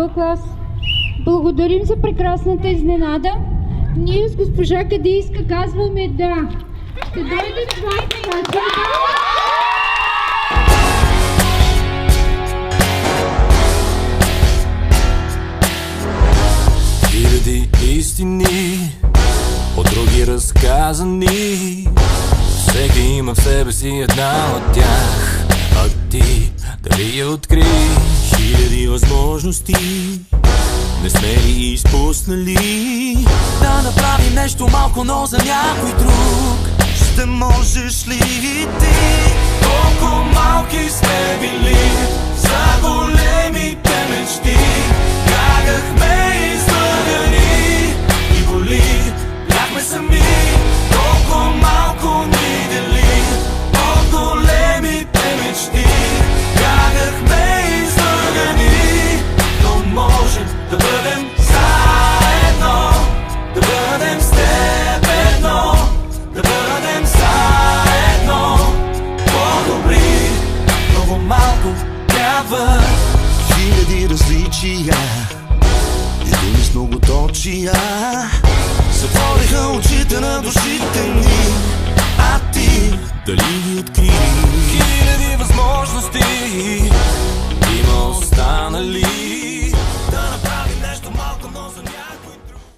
Б клас. Благодарим за прекрасната изненада. Ние с госпожа Кадийска казваме да. Ще дойде това изненада. Хиляди истини, от други разказани. Всеки има в себе си една от тях. А ти дали я откри? Хиляди възможности не сме ли изпуснали? Да направим нещо малко, но за някой друг. Ще можеш ли и ти? Колко малки сме били за големите мечти. Бягахме излъгани и боли, бяхме сами. Колко малко ни дели от големите мечти. Бягахме излъгани, но можем да бъдем заедно, да бъдем с теб едно, да бъдем заедно по-добри. Много малко трябва. Хиляди различия и думи с многоточия затвориха очите на душите ни.